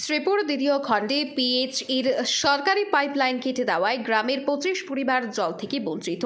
শ্রীপুর দ্বিতীয় খণ্ডে পিএইচইর সরকারি পাইপলাইন কেটে দেওয়ায় গ্রামের 25 পরিবার জল থেকে বঞ্চিত।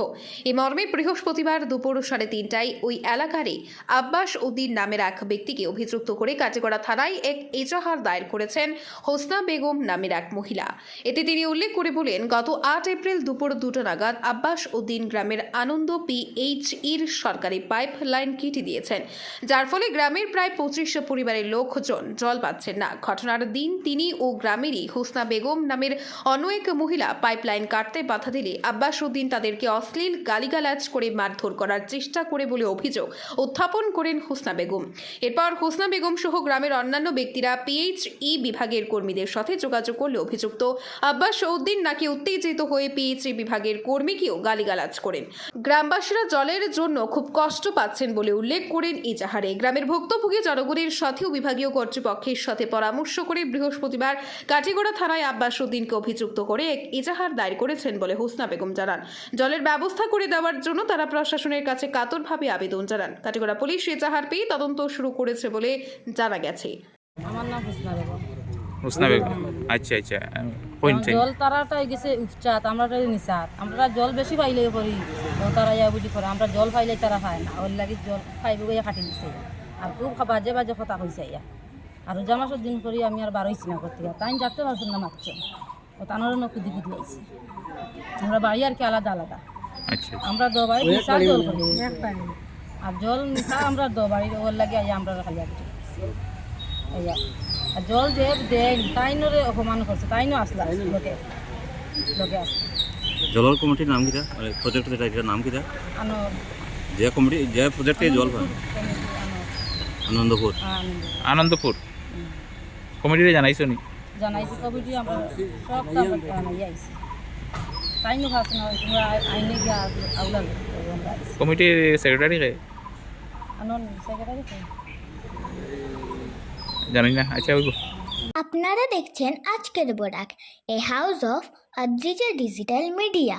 এ মর্মে বৃহস্পতিবার দুপুর 3:30টায় ওই এলাকারই আব্বাস উদ্দিন নামের এক ব্যক্তিকে অভিযুক্ত করে কাটিগড়া থানায় এক এজাহার দায়ের করেছেন হোসনা বেগম নামের এক মহিলা। এতে তিনি উল্লেখ করে বলেন, গত 8 এপ্রিল দুপুর 2টা নাগাদ আব্বাস উদ্দিন গ্রামের আনন্দ পিএইচইর সরকারি পাইপ লাইন কেটে দিয়েছেন, যার ফলে গ্রামের প্রায় 25 পরিবারের লোকজন জল পাচ্ছেন না। ঘটনার দিন তিনি ও গ্রামেরই হোসনা বেগম নামের অন্য এক মহিলা পাইপলাইন কাটতে বাধা দিলে আব্বাস উদ্দিন তাদেরকে অশ্লীল গালিগালাজ করে মারধর করার চেষ্টা করে বলে অভিযোগ উত্থাপন করেন হোসনা বেগম। এরপর হোসনা বেগম সহ গ্রামের অন্যান্য ব্যক্তিরা পিএইচই বিভাগের কর্মীদের সাথে যোগাযোগ করলে অভিযুক্ত আব্বাস উদ্দিন নাকি উত্তেজিত হয়ে পিএইচই বিভাগের কর্মীকেও গালিগালাজ করেন। গ্রামবাসীরা জলের জন্য খুব কষ্ট পাচ্ছেন বলে উল্লেখ করেন এজাহারে। গ্রামের ভুক্তভোগী জনগণের সাথেও বিভাগীয় কর্তৃপক্ষের সাথে পরামর্শ করে বৃহস্পতিবার কাটিগড়া থানায় আব্বাস উদ্দিনকে অভিযুক্ত করে এক এজাহার দায়ের করেছেন বলে হোসনা বেগম জানান। জলের ব্যবস্থা করে দেওয়ার জন্য তারা প্রশাসনের কাছে কাতরভাবে আবেদন জানান। কাটিগড়া পুলিশ এজাহার পেয়ে তদন্ত শুরু করেছে বলে জানা গেছে। আমার নাম হোসনা বেগম। হোসনা বেগম, আচ্ছা আচ্ছা। জল তারাটাই গেছে উচ্চাত, আমরা নিচাত, আমরা জল বেশি পাইলে করি তারা ইয়া বুঝি করে, আমরা জল পাইলে তারা খায় না, ওর লাগি জল খাইব গিয়ে কাটি দিচ্ছে। আর খুব বাজে বাজে কথা কইছে ইয়া। আর রোজা মাসের দিন করি আমি আর বারোইছি না করতে, তাই যাতে পারছেন না মারছে, ও তানোর কুদি কুদি আইছে। আমরা বাড়ি আর কি আলাদা আলাদা, আচ্ছা। আমরা দো বাড়ি নিচা জল করি, আর জল নিচা আমরা দো বাড়ি, ওর লাগে আইয়া আমরা খাইয়া ইয়া। আর জল যে দেয় তাইনরে অপমান করছে, তাইনও আসলা লোকে লোকে আসলা। জলের কমিটির নাম কিটা, মানে প্রজেক্ট যেটা এটার নাম কিটা? যে কমিটি যে প্রজেক্টে জল পায় আনন্দপুর। আনন্দপুর কমিটিরে জানাইছো নি? জানাইছি কমিটি, আমরা সব জানাই আইছি। তাইনও ভাবছে না তোমরা আইনে গিয়া আউলা কমিটির সেক্রেটারি কে আনন্দ সেক্রেটারি জানি না। আচ্ছা, আপনারা দেখছেন আজকের Barak, a house of Adrija digital media.